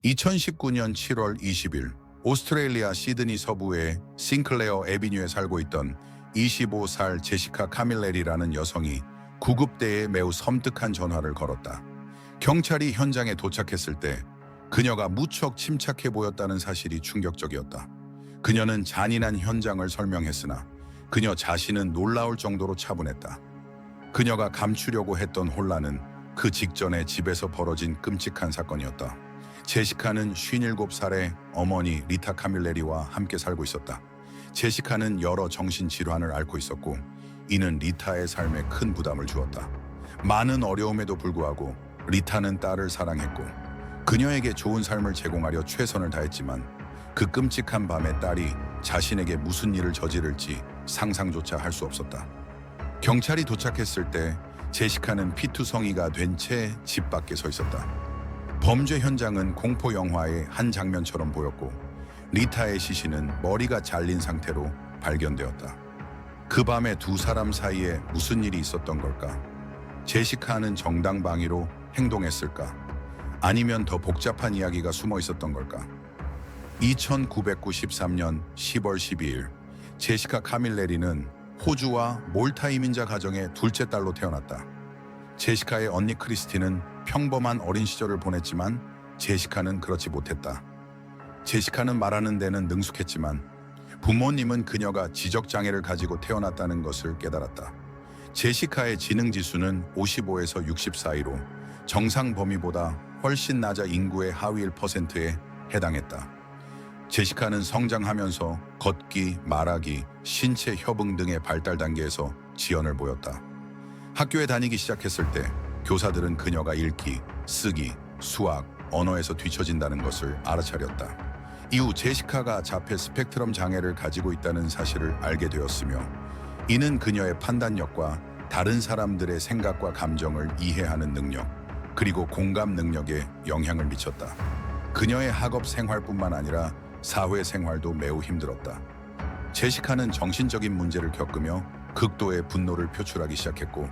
2019년 7월 20일 오스트레일리아 시드니 서부의 싱클레어 애비뉴에 살고 있던 25살 제시카 카밀레리라는 여성이 구급대에 매우 섬뜩한 전화를 걸었다. 경찰이 현장에 도착했을 때 그녀가 무척 침착해 보였다는 사실이 충격적이었다. 그녀는 잔인한 현장을 설명했으나 그녀 자신은 놀라울 정도로 차분했다. 그녀가 감추려고 했던 혼란은 그 직전에 집에서 벌어진 끔찍한 사건이었다. 제시카는 57살의 어머니 리타 카밀레리와 함께 살고 있었다. 제시카는 여러 정신질환을 앓고 있었고 이는 리타의 삶에 큰 부담을 주었다. 많은 어려움에도 불구하고 리타는 딸을 사랑했고 그녀에게 좋은 삶을 제공하려 최선을 다했지만 그 끔찍한 밤에 딸이 자신에게 무슨 일을 저지를지 상상조차 할 수 없었다. 경찰이 도착했을 때 제시카는 피투성이가 된 채 집 밖에 서 있었다. 범죄 현장은 공포 영화의 한 장면처럼 보였고 리타의 시신은 머리가 잘린 상태로 발견되었다. 그 밤에 두 사람 사이에 무슨 일이 있었던 걸까? 제시카는 정당방위로 행동했을까? 아니면 더 복잡한 이야기가 숨어 있었던 걸까? 2993년 10월 12일 제시카 카밀레리는 호주와 몰타 이민자 가정의 둘째 딸로 태어났다. 제시카의 언니 크리스티는 평범한 어린 시절을 보냈지만 제시카는 그렇지 못했다. 제시카는 말하는 데는 능숙했지만 부모님은 그녀가 지적장애를 가지고 태어났다는 것을 깨달았다. 제시카의 지능지수는 55에서 60 사이로 정상 범위보다 훨씬 낮아 인구의 하위 1%에 해당했다. 제시카는 성장하면서 걷기, 말하기, 신체 협응 등의 발달 단계에서 지연을 보였다. 학교에 다니기 시작했을 때 교사들은 그녀가 읽기, 쓰기, 수학, 언어에서 뒤처진다는 것을 알아차렸다. 이후 제시카가 자폐 스펙트럼 장애를 가지고 있다는 사실을 알게 되었으며 이는 그녀의 판단력과 다른 사람들의 생각과 감정을 이해하는 능력, 그리고 공감 능력에 영향을 미쳤다. 그녀의 학업 생활뿐만 아니라 사회 생활도 매우 힘들었다. 제시카는 정신적인 문제를 겪으며 극도의 분노를 표출하기 시작했고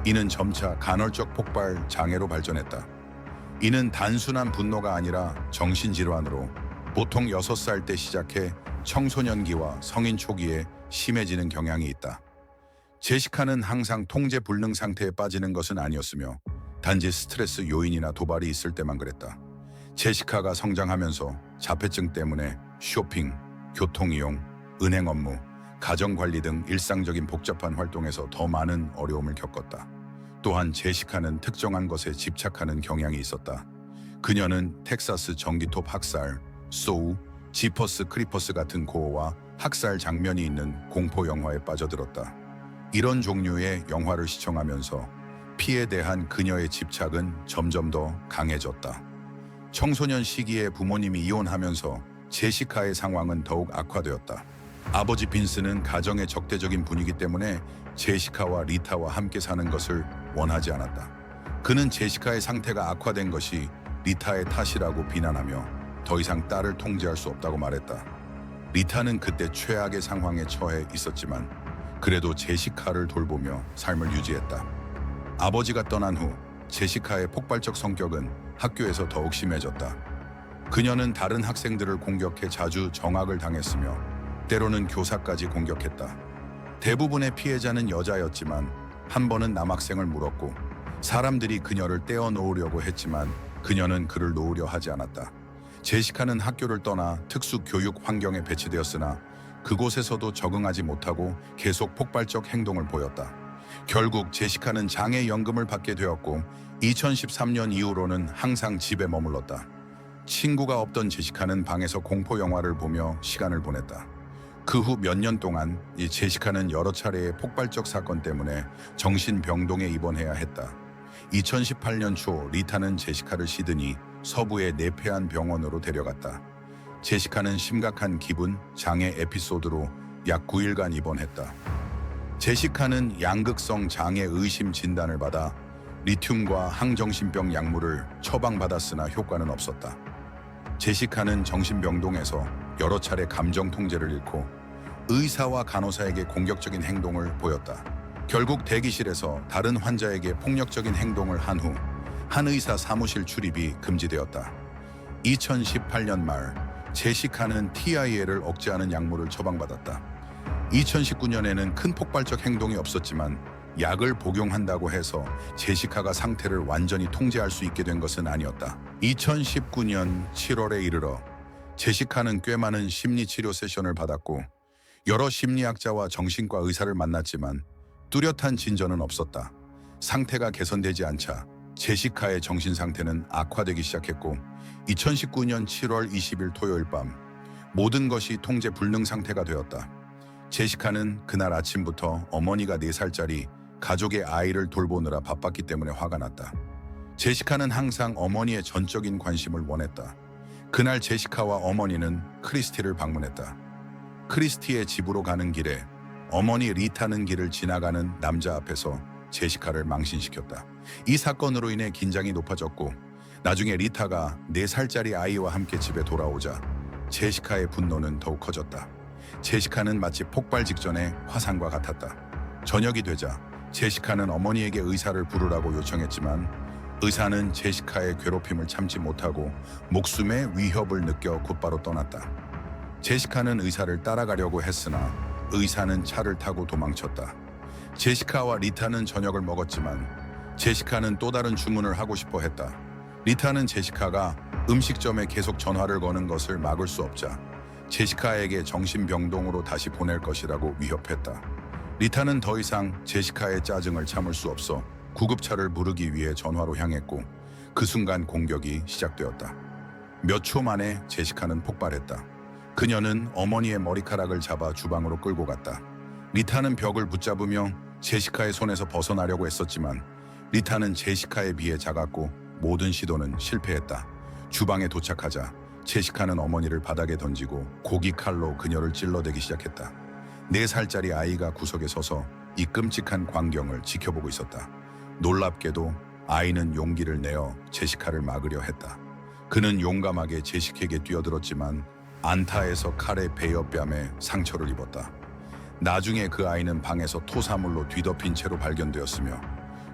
이는 점차 간헐적 폭발 장애로 발전했다. 이는 단순한 분노가 아니라 정신질환으로 보통 6살 때 시작해 청소년기와 성인 초기에 심해지는 경향이 있다. 제시카는 항상 통제 불능 상태에 빠지는 것은 아니었으며 단지 스트레스 요인이나 도발이 있을 때만 그랬다. 제시카가 성장하면서 자폐증 때문에 쇼핑, 교통이용, 은행 업무, 가정관리 등 일상적인 복잡한 활동에서 더 많은 어려움을 겪었다. 또한 제시카는 특정한 것에 집착하는 경향이 있었다. 그녀는 텍사스 전기톱 학살, 소우, 지퍼스 크리퍼스 같은 고어와 학살 장면이 있는 공포 영화에 빠져들었다. 이런 종류의 영화를 시청하면서 피에 대한 그녀의 집착은 점점 더 강해졌다. 청소년 시기에 부모님이 이혼하면서 제시카의 상황은 더욱 악화되었다. 아버지 빈스는 가정의 적대적인 분위기 때문에 제시카와 리타와 함께 사는 것을 원하지 않았다. 그는 제시카의 상태가 악화된 것이 리타의 탓이라고 비난하며 더 이상 딸을 통제할 수 없다고 말했다. 리타는 그때 최악의 상황에 처해 있었지만 그래도 제시카를 돌보며 삶을 유지했다. 아버지가 떠난 후 제시카의 폭발적 성격은 학교에서 더욱 심해졌다. 그녀는 다른 학생들을 공격해 자주 정학을 당했으며 때로는 교사까지 공격했다. 대부분의 피해자는 여자였지만 한 번은 남학생을 물었고 사람들이 그녀를 떼어놓으려고 했지만 그녀는 그를 놓으려 하지 않았다. 제시카는 학교를 떠나 특수 교육 환경에 배치되었으나 그곳에서도 적응하지 못하고 계속 폭발적 행동을 보였다. 결국 제시카는 장애연금을 받게 되었고 2013년 이후로는 항상 집에 머물렀다. 친구가 없던 제시카는 방에서 공포 영화를 보며 시간을 보냈다. 그 후 몇 년 동안 이 제시카는 여러 차례의 폭발적 사건 때문에 정신병동에 입원해야 했다. 2018년 초 리타는 제시카를 시드니 서부의 네페안 병원으로 데려갔다. 제시카는 심각한 기분 장애 에피소드로 약 9일간 입원했다. 제시카는 양극성 장애 의심 진단을 받아 리튬과 항정신병 약물을 처방받았으나 효과는 없었다. 제시카는 정신병동에서 여러 차례 감정 통제를 잃고 의사와 간호사에게 공격적인 행동을 보였다. 결국 대기실에서 다른 환자에게 폭력적인 행동을 한 후 한의사 사무실 출입이 금지되었다. 2018년 말 제시카는 TIA를 억제하는 약물을 처방받았다. 2019년에는 큰 폭발적 행동이 없었지만 약을 복용한다고 해서 제시카가 상태를 완전히 통제할 수 있게 된 것은 아니었다. 2019년 7월에 이르러 제시카는 꽤 많은 심리치료 세션을 받았고 여러 심리학자와 정신과 의사를 만났지만 뚜렷한 진전은 없었다. 상태가 개선되지 않자 제시카의 정신 상태는 악화되기 시작했고 2019년 7월 20일 토요일 밤 모든 것이 통제 불능 상태가 되었다. 제시카는 그날 아침부터 어머니가 4살짜리 가족의 아이를 돌보느라 바빴기 때문에 화가 났다. 제시카는 항상 어머니의 전적인 관심을 원했다. 그날 제시카와 어머니는 크리스티를 방문했다. 크리스티의 집으로 가는 길에 어머니 리타는 길을 지나가는 남자 앞에서 제시카를 망신시켰다. 이 사건으로 인해 긴장이 높아졌고 나중에 리타가 4살짜리 아이와 함께 집에 돌아오자 제시카의 분노는 더욱 커졌다. 제시카는 마치 폭발 직전의 화상과 같았다. 저녁이 되자 제시카는 어머니에게 의사를 부르라고 요청했지만 의사는 제시카의 괴롭힘을 참지 못하고 목숨의 위협을 느껴 곧바로 떠났다. 제시카는 의사를 따라가려고 했으나 의사는 차를 타고 도망쳤다. 제시카와 리타는 저녁을 먹었지만 제시카는 또 다른 주문을 하고 싶어 했다. 리타는 제시카가 음식점에 계속 전화를 거는 것을 막을 수 없자 제시카에게 정신병동으로 다시 보낼 것이라고 위협했다. 리타는 더 이상 제시카의 짜증을 참을 수 없어 구급차를 부르기 위해 전화로 향했고 그 순간 공격이 시작되었다. 몇 초 만에 제시카는 폭발했다. 그녀는 어머니의 머리카락을 잡아 주방으로 끌고 갔다. 리타는 벽을 붙잡으며 제시카의 손에서 벗어나려고 했었지만 리타는 제시카에 비해 작았고 모든 시도는 실패했다. 주방에 도착하자 제시카는 어머니를 바닥에 던지고 고기 칼로 그녀를 찔러대기 시작했다. 4살짜리 아이가 구석에 서서 이 끔찍한 광경을 지켜보고 있었다. 놀랍게도 아이는 용기를 내어 제시카를 막으려 했다. 그는 용감하게 제시카에게 뛰어들었지만 안타에서 칼에 베어뺨에 상처를 입었다. 나중에 그 아이는 방에서 토사물로 뒤덮인 채로 발견되었으며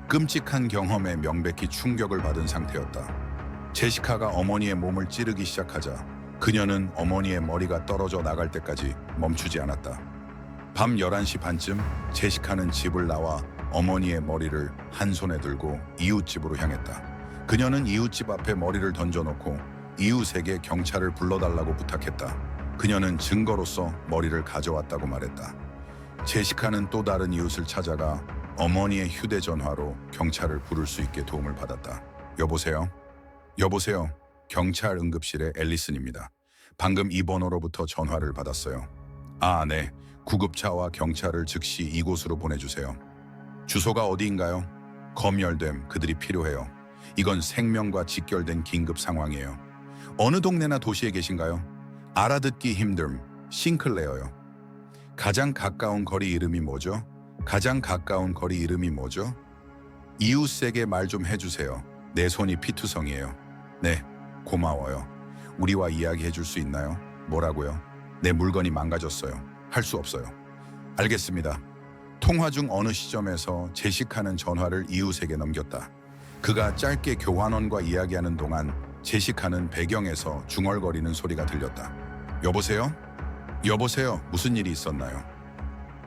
끔찍한 경험에 명백히 충격을 받은 상태였다. 제시카가 어머니의 몸을 찌르기 시작하자 그녀는 어머니의 머리가 떨어져 나갈 때까지 멈추지 않았다. 밤 11시 반쯤 제시카는 집을 나와 어머니의 머리를 한 손에 들고 이웃집으로 향했다. 그녀는 이웃집 앞에 머리를 던져놓고 이웃에게 경찰을 불러달라고 부탁했다. 그녀는 증거로서 머리를 가져왔다고 말했다. 제시카는 또 다른 이웃을 찾아가 어머니의 휴대전화로 경찰을 부를 수 있게 도움을 받았다. 여보세요? 여보세요? 경찰 응급실의 앨리슨입니다. 방금 이 번호로부터 전화를 받았어요. 아, 네. 구급차와 경찰을 즉시 이곳으로 보내주세요. 주소가 어디인가요? 검열됨, 그들이 필요해요. 이건 생명과 직결된 긴급 상황이에요. 어느 동네나 도시에 계신가요? 알아듣기 힘듦, 싱클레어요. 가장 가까운 거리 이름이 뭐죠? 가장 가까운 거리 이름이 뭐죠? 이웃에게 말 좀 해주세요. 내 손이 피투성이에요. 네, 고마워요. 우리와 이야기해 줄 수 있나요? 뭐라고요? 내 물건이 망가졌어요. 할 수 없어요. 알겠습니다. 통화 중 어느 시점에서 제시카는 전화를 이웃에게 넘겼다. 그가 짧게 교환원과 이야기하는 동안 제시카는 배경에서 중얼거리는 소리가 들렸다. 여보세요? 여보세요? 무슨 일이 있었나요?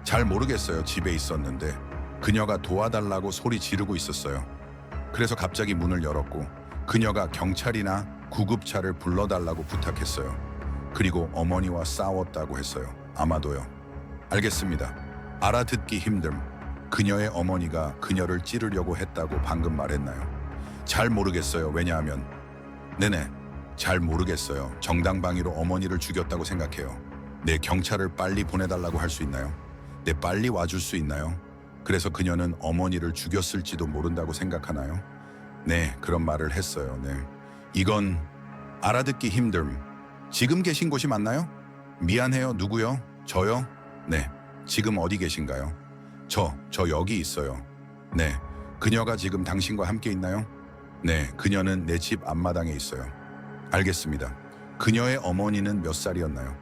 잘 모르겠어요. 집에 있었는데 그녀가 도와달라고 소리 지르고 있었어요. 그래서 갑자기 문을 열었고 그녀가 경찰이나 구급차를 불러달라고 부탁했어요. 그리고 어머니와 싸웠다고 했어요. 아마도요. 알겠습니다. 알아듣기 힘듦. 그녀의 어머니가 그녀를 찌르려고 했다고 방금 말했나요? 잘 모르겠어요. 왜냐하면 네네. 잘 모르겠어요. 정당방위로 어머니를 죽였다고 생각해요. 네, 경찰을 빨리 보내달라고 할 수 있나요? 네, 빨리 와줄 수 있나요? 그래서 그녀는 어머니를 죽였을지도 모른다고 생각하나요? 네, 그런 말을 했어요. 네. 이건 알아듣기 힘듦. 지금 계신 곳이 맞나요? 미안해요. 누구요? 저요? 네. 지금 어디 계신가요? 저 여기 있어요. 네. 그녀가 지금 당신과 함께 있나요? 네. 그녀는 내 집 앞마당에 있어요. 알겠습니다. 그녀의 어머니는 몇 살이었나요?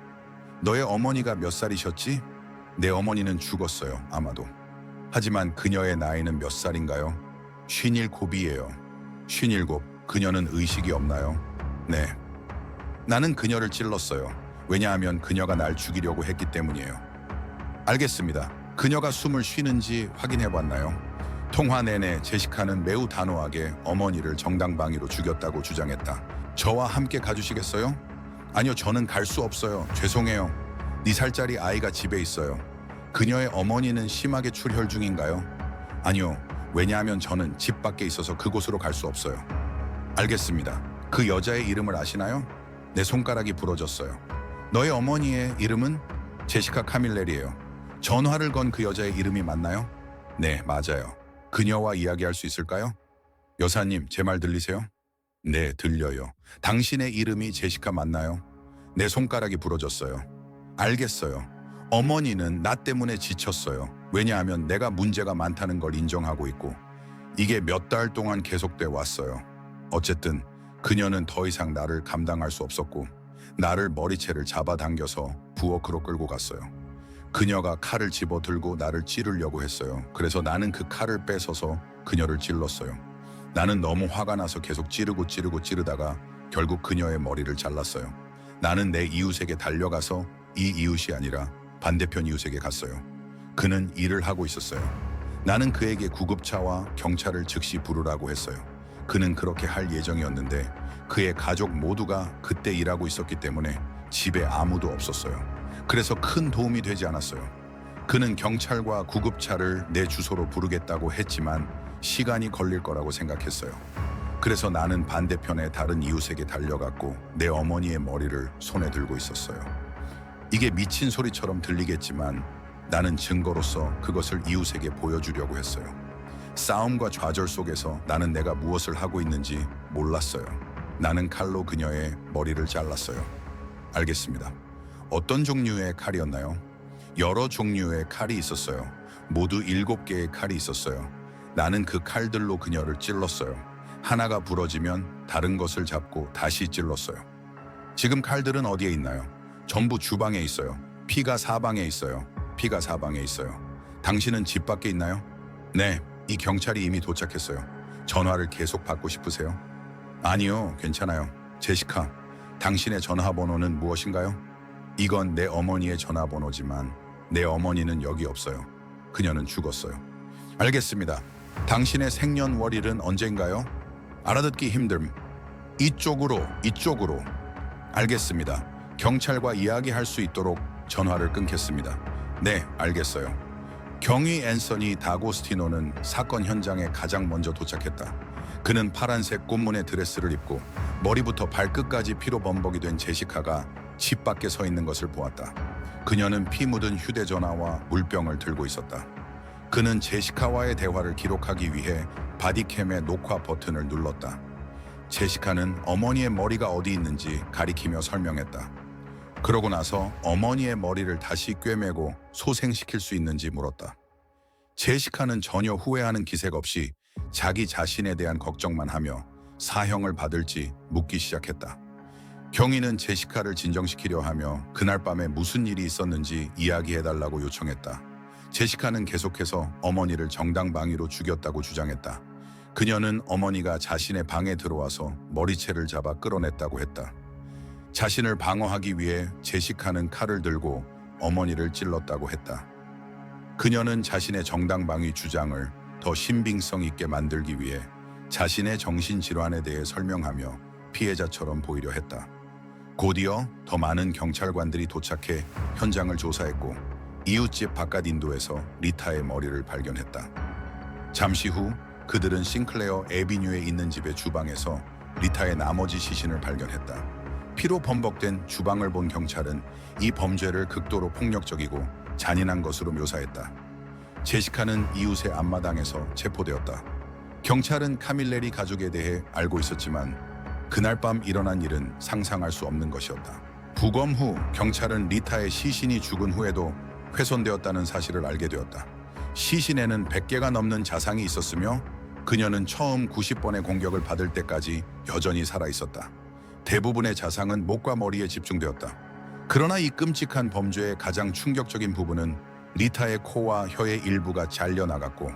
너의 어머니가 몇 살이셨지? 내 어머니는 죽었어요. 아마도. 하지만 그녀의 나이는 몇 살인가요? 57이에요. 57. 그녀는 의식이 없나요? 네. 나는 그녀를 찔렀어요. 왜냐하면 그녀가 날 죽이려고 했기 때문이에요. 알겠습니다. 그녀가 숨을 쉬는지 확인해 봤나요? 통화 내내 제시카는 매우 단호하게 어머니를 정당방위로 죽였다고 주장했다. 저와 함께 가주시겠어요? 아니요, 저는 갈 수 없어요. 죄송해요. 4살짜리 아이가 집에 있어요. 그녀의 어머니는 심하게 출혈 중인가요? 아니요. 왜냐하면 저는 집 밖에 있어서 그곳으로 갈 수 없어요. 알겠습니다. 그 여자의 이름을 아시나요? 내 손가락이 부러졌어요. 너의 어머니의 이름은 제시카 카밀렐이에요. 전화를 건 그 여자의 이름이 맞나요? 네, 맞아요. 그녀와 이야기할 수 있을까요? 여사님, 제 말 들리세요? 네, 들려요. 당신의 이름이 제시카 맞나요? 내 손가락이 부러졌어요. 알겠어요. 어머니는 나 때문에 지쳤어요. 왜냐하면 내가 문제가 많다는 걸 인정하고 있고 이게 몇 달 동안 계속돼 왔어요. 어쨌든 그녀는 더 이상 나를 감당할 수 없었고 나를 머리채를 잡아당겨서 부엌으로 끌고 갔어요. 그녀가 칼을 집어들고 나를 찌르려고 했어요. 그래서 나는 그 칼을 뺏어서 그녀를 찔렀어요. 나는 너무 화가 나서 계속 찌르다가 결국 그녀의 머리를 잘랐어요. 나는 내 이웃에게 달려가서 이 이웃이 아니라 반대편 이웃에게 갔어요. 그는 일을 하고 있었어요. 나는 그에게 구급차와 경찰을 즉시 부르라고 했어요. 그는 그렇게 할 예정이었는데 그의 가족 모두가 그때 일하고 있었기 때문에 집에 아무도 없었어요. 그래서 큰 도움이 되지 않았어요. 그는 경찰과 구급차를 내 주소로 부르겠다고 했지만 시간이 걸릴 거라고 생각했어요. 그래서 나는 반대편의 다른 이웃에게 달려갔고 내 어머니의 머리를 손에 들고 있었어요. 이게 미친 소리처럼 들리겠지만 나는 증거로서 그것을 이웃에게 보여주려고 했어요. 싸움과 좌절 속에서 나는 내가 무엇을 하고 있는지 몰랐어요. 나는 칼로 그녀의 머리를 잘랐어요. 알겠습니다. 어떤 종류의 칼이었나요? 여러 종류의 칼이 있었어요. 모두 7개의 칼이 있었어요. 나는 그 칼들로 그녀를 찔렀어요. 하나가 부러지면 다른 것을 잡고 다시 찔렀어요. 지금 칼들은 어디에 있나요? 전부 주방에 있어요. 피가 사방에 있어요. 피가 사방에 있어요. 당신은 집 밖에 있나요? 네, 이 경찰이 이미 도착했어요. 전화를 계속 받고 싶으세요? 아니요, 괜찮아요. 제시카, 당신의 전화번호는 무엇인가요? 이건 내 어머니의 전화번호지만 내 어머니는 여기 없어요. 그녀는 죽었어요. 알겠습니다. 당신의 생년월일은 언젠가요? 알아듣기 힘듦. 이쪽으로. 알겠습니다. 경찰과 이야기할 수 있도록 전화를 끊겠습니다. 네, 알겠어요. 경위 앤서니 다고스티노는 사건 현장에 가장 먼저 도착했다. 그는 파란색 꽃무늬 드레스를 입고 머리부터 발끝까지 피로 범벅이 된 제시카가 집 밖에 서 있는 것을 보았다. 그녀는 피 묻은 휴대전화와 물병을 들고 있었다. 그는 제시카와의 대화를 기록하기 위해 바디캠의 녹화 버튼을 눌렀다. 제시카는 어머니의 머리가 어디 있는지 가리키며 설명했다. 그러고 나서 어머니의 머리를 다시 꿰매고 소생시킬 수 있는지 물었다. 제시카는 전혀 후회하는 기색 없이 자기 자신에 대한 걱정만 하며 사형을 받을지 묻기 시작했다. 경위는 제시카를 진정시키려 하며 그날 밤에 무슨 일이 있었는지 이야기해달라고 요청했다. 제시카는 계속해서 어머니를 정당방위로 죽였다고 주장했다. 그녀는 어머니가 자신의 방에 들어와서 머리채를 잡아 끌어냈다고 했다. 자신을 방어하기 위해 제시카는 칼을 들고 어머니를 찔렀다고 했다. 그녀는 자신의 정당방위 주장을 더 신빙성 있게 만들기 위해 자신의 정신질환에 대해 설명하며 피해자처럼 보이려 했다. 곧이어 더 많은 경찰관들이 도착해 현장을 조사했고 이웃집 바깥 인도에서 리타의 머리를 발견했다. 잠시 후 그들은 싱클레어 애비뉴에 있는 집의 주방에서 리타의 나머지 시신을 발견했다. 피로 범벅된 주방을 본 경찰은 이 범죄를 극도로 폭력적이고 잔인한 것으로 묘사했다. 제시카는 이웃의 앞마당에서 체포되었다. 경찰은 카밀레리 가족에 대해 알고 있었지만 그날 밤 일어난 일은 상상할 수 없는 것이었다. 부검 후 경찰은 리타의 시신이 죽은 후에도 훼손되었다는 사실을 알게 되었다. 시신에는 100개가 넘는 자상이 있었으며 그녀는 처음 90번의 공격을 받을 때까지 여전히 살아있었다. 대부분의 자상은 목과 머리에 집중되었다. 그러나 이 끔찍한 범죄의 가장 충격적인 부분은 리타의 코와 혀의 일부가 잘려나갔고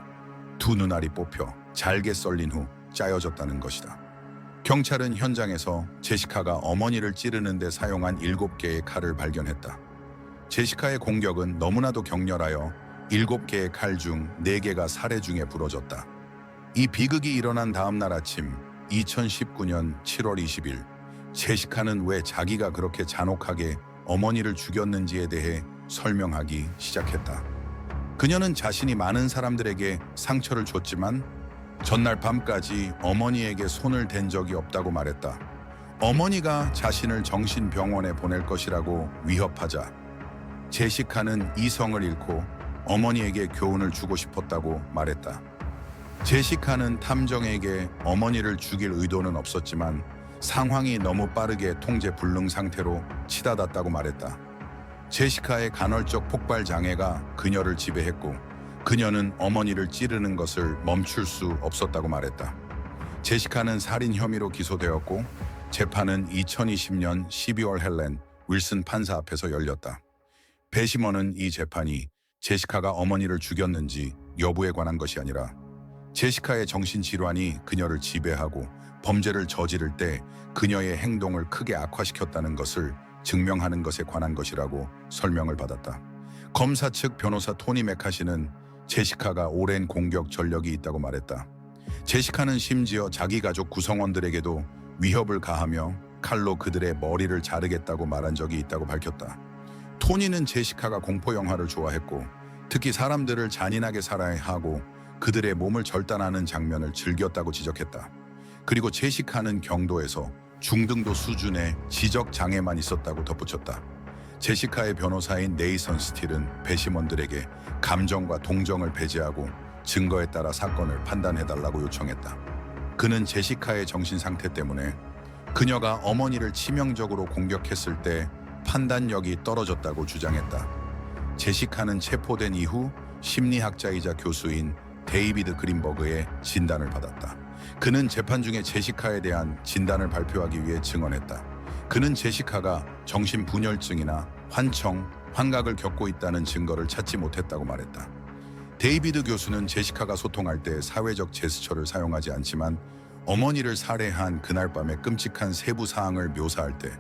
두 눈알이 뽑혀 잘게 썰린 후 짜여졌다는 것이다. 경찰은 현장에서 제시카가 어머니를 찌르는 데 사용한 7개의 칼을 발견했다. 제시카의 공격은 너무나도 격렬하여 7개의 칼 중 4개가 살해 중에 부러졌다. 이 비극이 일어난 다음 날 아침 2019년 7월 20일 제시카는 왜 자기가 그렇게 잔혹하게 어머니를 죽였는지에 대해 설명하기 시작했다. 그녀는 자신이 많은 사람들에게 상처를 줬지만 전날 밤까지 어머니에게 손을 댄 적이 없다고 말했다. 어머니가 자신을 정신병원에 보낼 것이라고 위협하자 제시카는 이성을 잃고 어머니에게 교훈을 주고 싶었다고 말했다. 제시카는 탐정에게 어머니를 죽일 의도는 없었지만 상황이 너무 빠르게 통제 불능 상태로 치닫았다고 말했다. 제시카의 간헐적 폭발 장애가 그녀를 지배했고 그녀는 어머니를 찌르는 것을 멈출 수 없었다고 말했다. 제시카는 살인 혐의로 기소되었고 재판은 2020년 12월 헬렌 윌슨 판사 앞에서 열렸다. 배심원은 이 재판이 제시카가 어머니를 죽였는지 여부에 관한 것이 아니라 제시카의 정신질환이 그녀를 지배하고 범죄를 저지를 때 그녀의 행동을 크게 악화시켰다는 것을 증명하는 것에 관한 것이라고 설명을 받았다. 검사 측 변호사 토니 메카시는 제시카가 오랜 공격 전력이 있다고 말했다. 제시카는 심지어 자기 가족 구성원들에게도 위협을 가하며 칼로 그들의 머리를 자르겠다고 말한 적이 있다고 밝혔다. 토니는 제시카가 공포 영화를 좋아했고 특히 사람들을 잔인하게 살아야 하고 그들의 몸을 절단하는 장면을 즐겼다고 지적했다. 그리고 제시카는 경도에서 중등도 수준의 지적 장애만 있었다고 덧붙였다. 제시카의 변호사인 네이선 스틸은 배심원들에게 감정과 동정을 배제하고 증거에 따라 사건을 판단해달라고 요청했다. 그는 제시카의 정신 상태 때문에 그녀가 어머니를 치명적으로 공격했을 때 판단력이 떨어졌다고 주장했다. 제시카는 체포된 이후 심리학자이자 교수인 데이비드 그린버그의 진단을 받았다. 그는 재판 중에 제시카에 대한 진단을 발표하기 위해 증언했다. 그는 제시카가 정신분열증이나 환청, 환각을 겪고 있다는 증거를 찾지 못했다고 말했다. 데이비드 교수는 제시카가 소통할 때 사회적 제스처를 사용하지 않지만 어머니를 살해한 그날 밤의 끔찍한 세부 사항을 묘사할 때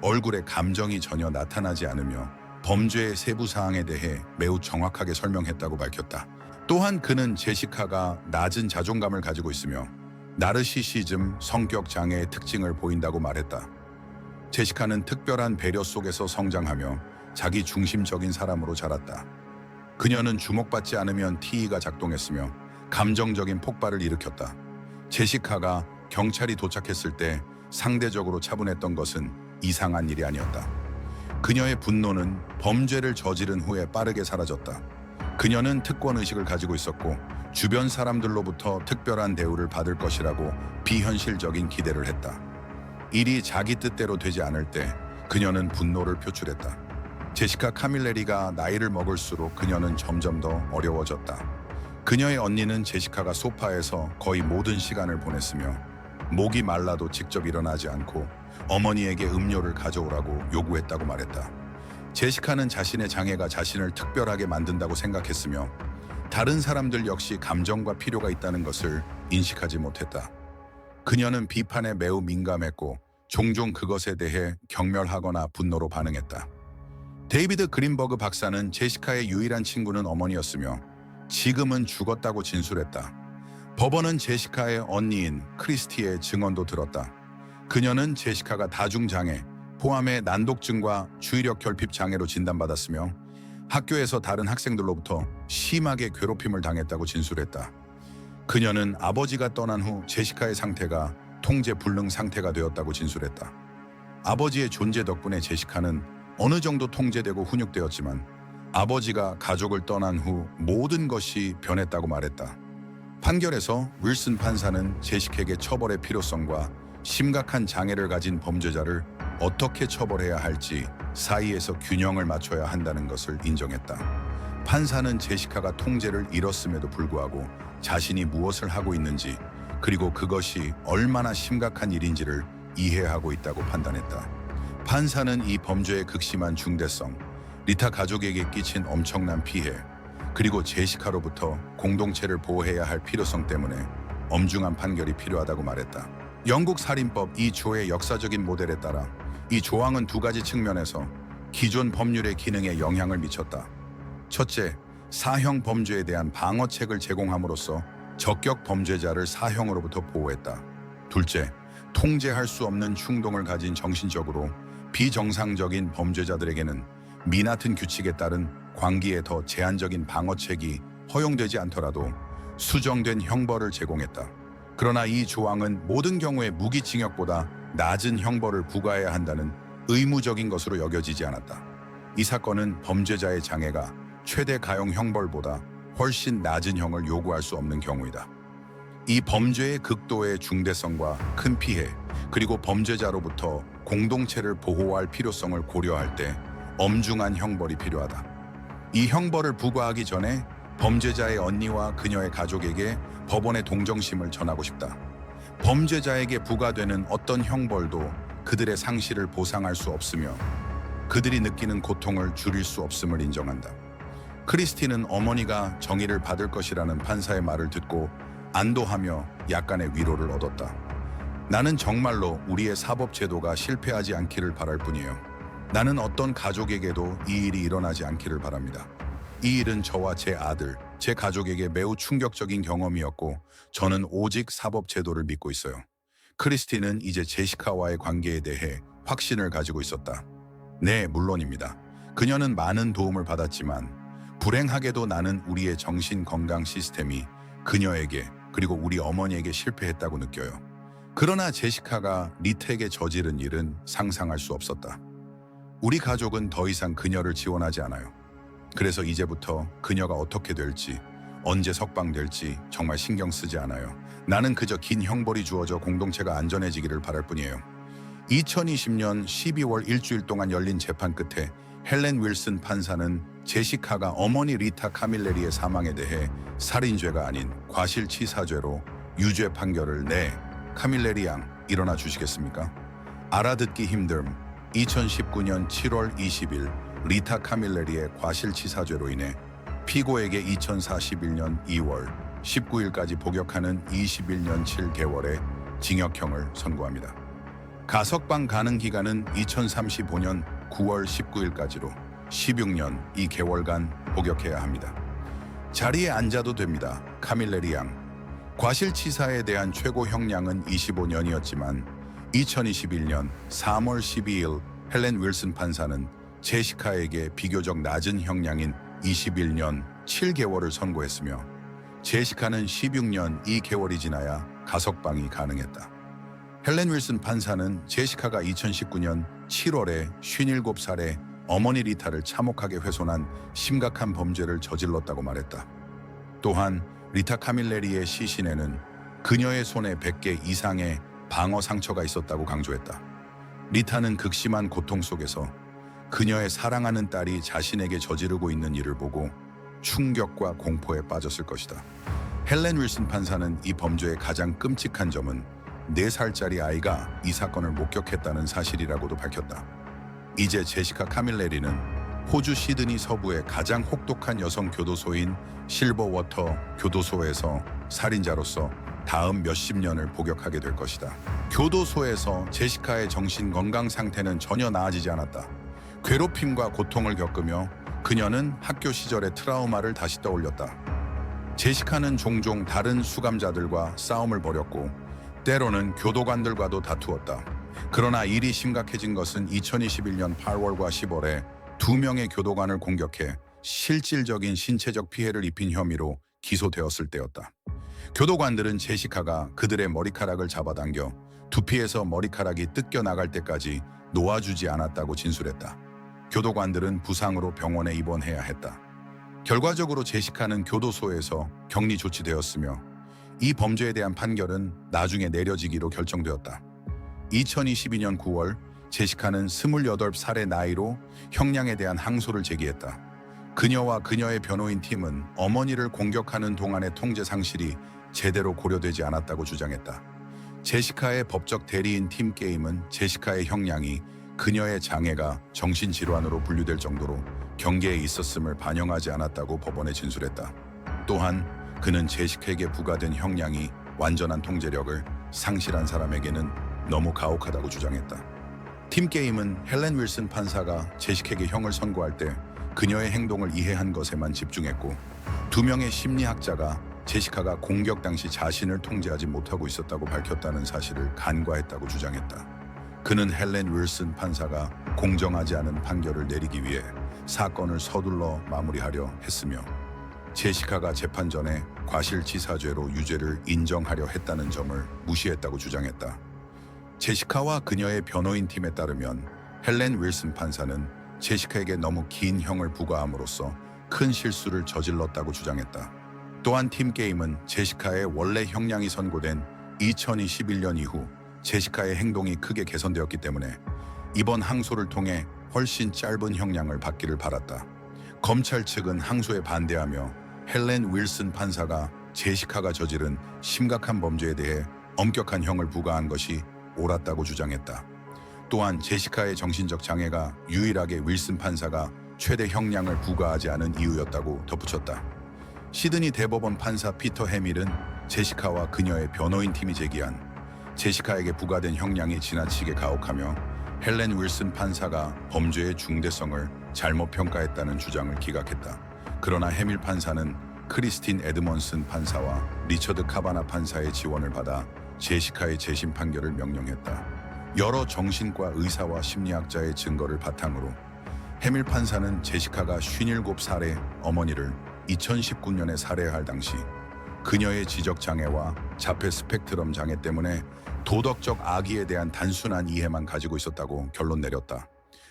얼굴에 감정이 전혀 나타나지 않으며 범죄의 세부 사항에 대해 매우 정확하게 설명했다고 밝혔다. 또한 그는 제시카가 낮은 자존감을 가지고 있으며 나르시시즘 성격 장애의 특징을 보인다고 말했다. 제시카는 특별한 배려 속에서 성장하며 자기 중심적인 사람으로 자랐다. 그녀는 주목받지 않으면 TE가 작동했으며 감정적인 폭발을 일으켰다. 제시카가 경찰이 도착했을 때 상대적으로 차분했던 것은 이상한 일이 아니었다. 그녀의 분노는 범죄를 저지른 후에 빠르게 사라졌다. 그녀는 특권의식을 가지고 있었고 주변 사람들로부터 특별한 대우를 받을 것이라고 비현실적인 기대를 했다. 일이 자기 뜻대로 되지 않을 때 그녀는 분노를 표출했다. 제시카 카밀레리가 나이를 먹을수록 그녀는 점점 더 어려워졌다. 그녀의 언니는 제시카가 소파에서 거의 모든 시간을 보냈으며 목이 말라도 직접 일어나지 않고 어머니에게 음료를 가져오라고 요구했다고 말했다. 제시카는 자신의 장애가 자신을 특별하게 만든다고 생각했으며 다른 사람들 역시 감정과 필요가 있다는 것을 인식하지 못했다. 그녀는 비판에 매우 민감했고 종종 그것에 대해 경멸하거나 분노로 반응했다. 데이비드 그린버그 박사는 제시카의 유일한 친구는 어머니였으며 지금은 죽었다고 진술했다. 법원은 제시카의 언니인 크리스티의 증언도 들었다. 그녀는 제시카가 다중장애, 포함해 난독증과 주의력 결핍 장애로 진단받았으며 학교에서 다른 학생들로부터 심하게 괴롭힘을 당했다고 진술했다. 그녀는 아버지가 떠난 후 제시카의 상태가 통제 불능 상태가 되었다고 진술했다. 아버지의 존재 덕분에 제시카는 어느 정도 통제되고 훈육되었지만 아버지가 가족을 떠난 후 모든 것이 변했다고 말했다. 판결에서 윌슨 판사는 제시카에게 처벌의 필요성과 심각한 장애를 가진 범죄자를 어떻게 처벌해야 할지 사이에서 균형을 맞춰야 한다는 것을 인정했다. 판사는 제시카가 통제를 잃었음에도 불구하고 자신이 무엇을 하고 있는지 그리고 그것이 얼마나 심각한 일인지를 이해하고 있다고 판단했다. 판사는 이 범죄의 극심한 중대성, 리타 가족에게 끼친 엄청난 피해, 그리고 제시카로부터 공동체를 보호해야 할 필요성 때문에 엄중한 판결이 필요하다고 말했다. 영국 살인법 이 조의 역사적인 모델에 따라 이 조항은 두 가지 측면에서 기존 법률의 기능에 영향을 미쳤다. 첫째, 사형 범죄에 대한 방어책을 제공함으로써 적격 범죄자를 사형으로부터 보호했다. 둘째, 통제할 수 없는 충동을 가진 정신적으로 비정상적인 범죄자들에게는 미나튼 규칙에 따른 광기에 더 제한적인 방어책이 허용되지 않더라도 수정된 형벌을 제공했다. 그러나 이 조항은 모든 경우에 무기징역보다 낮은 형벌을 부과해야 한다는 의무적인 것으로 여겨지지 않았다. 이 사건은 범죄자의 장애가 최대 가용 형벌보다 훨씬 낮은 형을 요구할 수 없는 경우이다. 이 범죄의 극도의 중대성과 큰 피해, 그리고 범죄자로부터 공동체를 보호할 필요성을 고려할 때 엄중한 형벌이 필요하다. 이 형벌을 부과하기 전에 범죄자의 언니와 그녀의 가족에게 법원의 동정심을 전하고 싶다. 범죄자에게 부과되는 어떤 형벌도 그들의 상실을 보상할 수 없으며 그들이 느끼는 고통을 줄일 수 없음을 인정한다. 크리스티는 어머니가 정의를 받을 것이라는 판사의 말을 듣고 안도하며 약간의 위로를 얻었다. 나는 정말로 우리의 사법제도가 실패하지 않기를 바랄 뿐이에요. 나는 어떤 가족에게도 이 일이 일어나지 않기를 바랍니다. 이 일은 저와 제 아들, 제 가족에게 매우 충격적인 경험이었고 저는 오직 사법제도를 믿고 있어요. 크리스티는 이제 제시카와의 관계에 대해 확신을 가지고 있었다. 네, 물론입니다. 그녀는 많은 도움을 받았지만 불행하게도 나는 우리의 정신건강 시스템이 그녀에게 그리고 우리 어머니에게 실패했다고 느껴요. 그러나 제시카가 리텍에 저지른 일은 상상할 수 없었다. 우리 가족은 더 이상 그녀를 지원하지 않아요. 그래서 이제부터 그녀가 어떻게 될지, 언제 석방될지 정말 신경 쓰지 않아요. 나는 그저 긴 형벌이 주어져 공동체가 안전해지기를 바랄 뿐이에요. 2020년 12월 일주일 동안 열린 재판 끝에 헬렌 윌슨 판사는 제시카가 어머니 리타 카밀레리의 사망에 대해 살인죄가 아닌 과실치사죄로 유죄 판결을 카밀레리 양, 일어나 주시겠습니까? 알아듣기 힘듦. 2019년 7월 20일 리타 카밀레리의 과실치사죄로 인해 피고에게 2041년 2월 19일까지 복역하는 21년 7개월의 징역형을 선고합니다. 가석방 가능 기간은 2035년 9월 19일까지로 16년 2개월간 복역해야 합니다. 자리에 앉아도 됩니다. 카밀레리 양. 과실치사에 대한 최고 형량은 25년이었지만 2021년 3월 12일 헬렌 윌슨 판사는 제시카에게 비교적 낮은 형량인 21년 7개월을 선고했으며 제시카는 16년 2개월이 지나야 가석방이 가능했다. 헬렌 윌슨 판사는 제시카가 2019년 7월에 57살의 어머니 리타를 참혹하게 훼손한 심각한 범죄를 저질렀다고 말했다. 또한 리타 카밀레리의 시신에는 그녀의 손에 100개 이상의 방어 상처가 있었다고 강조했다. 리타는 극심한 고통 속에서 그녀의 사랑하는 딸이 자신에게 저지르고 있는 일을 보고 충격과 공포에 빠졌을 것이다. 헬렌 윌슨 판사는 이 범죄의 가장 끔찍한 점은 4살짜리 아이가 이 사건을 목격했다는 사실이라고도 밝혔다. 이제 제시카 카밀레리는 호주 시드니 서부의 가장 혹독한 여성 교도소인 실버워터 교도소에서 살인자로서 다음 몇십 년을 복역하게 될 것이다. 교도소에서 제시카의 정신 건강 상태는 전혀 나아지지 않았다. 괴롭힘과 고통을 겪으며 그녀는 학교 시절의 트라우마를 다시 떠올렸다. 제시카는 종종 다른 수감자들과 싸움을 벌였고 때로는 교도관들과도 다투었다. 그러나 일이 심각해진 것은 2021년 8월과 10월에 2명의 교도관을 공격해 실질적인 신체적 피해를 입힌 혐의로 기소되었을 때였다. 교도관들은 제시카가 그들의 머리카락을 잡아당겨 두피에서 머리카락이 뜯겨 나갈 때까지 놓아주지 않았다고 진술했다. 교도관들은 부상으로 병원에 입원해야 했다. 결과적으로 제시카는 교도소에서 격리 조치되었으며 이 범죄에 대한 판결은 나중에 내려지기로 결정되었다. 2022년 9월 제시카는 28살의 나이로 형량에 대한 항소를 제기했다. 그녀와 그녀의 변호인 팀은 어머니를 공격하는 동안의 통제 상실이 제대로 고려되지 않았다고 주장했다. 제시카의 법적 대리인 팀 게임은 제시카의 형량이 그녀의 장애가 정신질환으로 분류될 정도로 경계에 있었음을 반영하지 않았다고 법원에 진술했다. 또한 그는 제시카에게 부과된 형량이 완전한 통제력을 상실한 사람에게는 너무 가혹하다고 주장했다. 팀 게임은 헬렌 윌슨 판사가 제식에게 형을 선고할 때 그녀의 행동을 이해한 것에만 집중했고, 두 명의 심리학자가 제시카가 공격 당시 자신을 통제하지 못하고 있었다고 밝혔다는 사실을 간과했다고 주장했다. 그는 헬렌 윌슨 판사가 공정하지 않은 판결을 내리기 위해 사건을 서둘러 마무리하려 했으며, 제시카가 재판 전에 과실치사죄로 유죄를 인정하려 했다는 점을 무시했다고 주장했다. 제시카와 그녀의 변호인 팀에 따르면 헬렌 윌슨 판사는 제시카에게 너무 긴 형을 부과함으로써 큰 실수를 저질렀다고 주장했다. 또한 팀 게임은 제시카의 원래 형량이 선고된 2021년 이후 제시카의 행동이 크게 개선되었기 때문에 이번 항소를 통해 훨씬 짧은 형량을 받기를 바랐다. 검찰 측은 항소에 반대하며 헬렌 윌슨 판사가 제시카가 저지른 심각한 범죄에 대해 엄격한 형을 부과한 것이 옳았다고 주장했다. 또한 제시카의 정신적 장애가 유일하게 윌슨 판사가 최대 형량을 부과하지 않은 이유였다고 덧붙였다. 시드니 대법원 판사 피터 해밀은 제시카와 그녀의 변호인 팀이 제기한 제시카에게 부과된 형량이 지나치게 가혹하며 헬렌 윌슨 판사가 범죄의 중대성을 잘못 평가했다는 주장을 기각했다. 그러나 해밀 판사는 크리스틴 에드먼슨 판사와 리처드 카바나 판사의 지원을 받아 제시카의 재심 판결을 명령했다. 여러 정신과 의사와 심리학자의 증거를 바탕으로 해밀 판사는 제시카가 57살의 어머니를 2019년에 살해할 당시 그녀의 지적장애와 자폐 스펙트럼 장애 때문에 도덕적 악의에 대한 단순한 이해만 가지고 있었다고 결론 내렸다.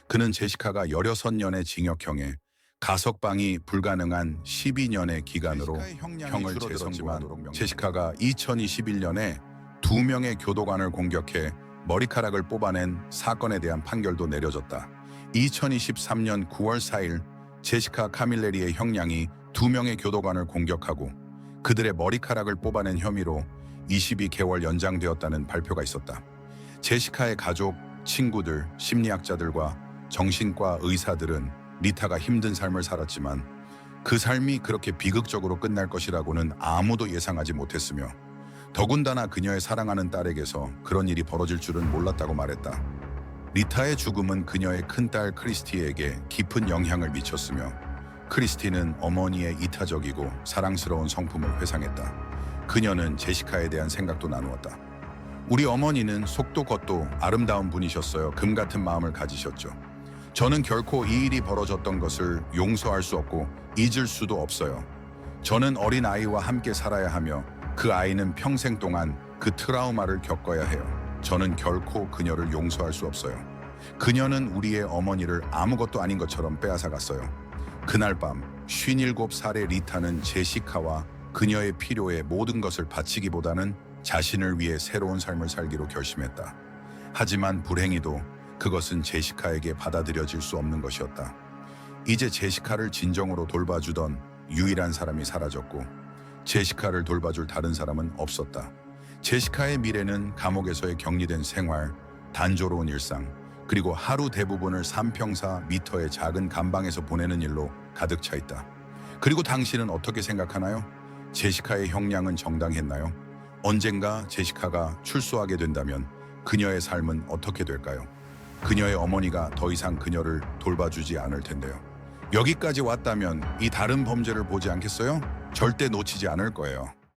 그는 제시카가 16년의 징역형에 가석방이 불가능한 12년의 기간으로 형을 재선고한 제시카가 2021년에 2명의 교도관을 공격해 머리카락을 뽑아낸 사건에 대한 판결도 내려졌다. 2023년 9월 4일 제시카 카밀레리의 형량이 2명의 교도관을 공격하고 그들의 머리카락을 뽑아낸 혐의로 22개월 연장되었다는 발표가 있었다. 제시카의 가족, 친구들, 심리학자들과 정신과 의사들은 리타가 힘든 삶을 살았지만 그 삶이 그렇게 비극적으로 끝날 것이라고는 아무도 예상하지 못했으며, 더군다나 그녀의 사랑하는 딸에게서 그런 일이 벌어질 줄은 몰랐다고 말했다. 리타의 죽음은 그녀의 큰딸 크리스티에게 깊은 영향을 미쳤으며, 크리스티는 어머니의 이타적이고 사랑스러운 성품을 회상했다. 그녀는 제시카에 대한 생각도 나누었다. 우리 어머니는 속도 겉도 아름다운 분이셨어요. 금 같은 마음을 가지셨죠. 저는 결코 이 일이 벌어졌던 것을 용서할 수 없고 잊을 수도 없어요. 저는 어린 아이와 함께 살아야 하며 그 아이는 평생 동안 그 트라우마를 겪어야 해요. 저는 결코 그녀를 용서할 수 없어요. 그녀는 우리의 어머니를 아무것도 아닌 것처럼 빼앗아갔어요. 그날 밤 57살의 리타는 제시카와 그녀의 필요에 모든 것을 바치기보다는 자신을 위해 새로운 삶을 살기로 결심했다. 하지만 불행히도 그것은 제시카에게 받아들여질 수 없는 것이었다. 이제 제시카를 진정으로 돌봐주던 유일한 사람이 사라졌고 제시카를 돌봐줄 다른 사람은 없었다. 제시카의 미래는 감옥에서의 격리된 생활, 단조로운 일상, 그리고 하루 대부분을 3평사미터의 작은 감방에서 보내는 일로 가득 차 있다. 그리고 당신은 어떻게 생각하나요? 제시카의 형량은 정당했나요? 언젠가 제시카가 출소하게 된다면 그녀의 삶은 어떻게 될까요? 그녀의 어머니가 더 이상 그녀를 돌봐주지 않을 텐데요. 여기까지 왔다면 이 다른 범죄를 보지 않겠어요? 절대 놓치지 않을 거예요.